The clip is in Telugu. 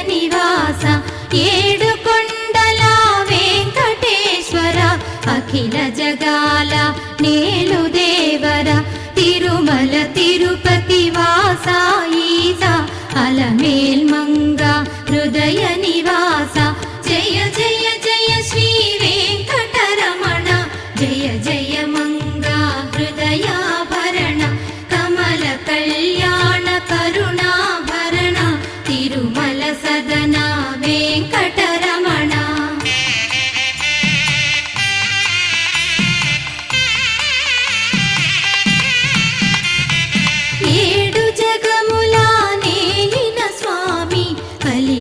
నివాస ఏడుకొండల వెంకటేశ్వర అఖిల జగాల నేలు దేవర తిరుమల తిరుపతి వాస ఈస అలమేల్మంగ హృదయ నివాస జయ జయ జయ శ్రీ వెంకటరమణ జయ జయ మంగ హృదయాభరణ కమల కళ్యాణ కరుణాభరణ తిరుమల సదనా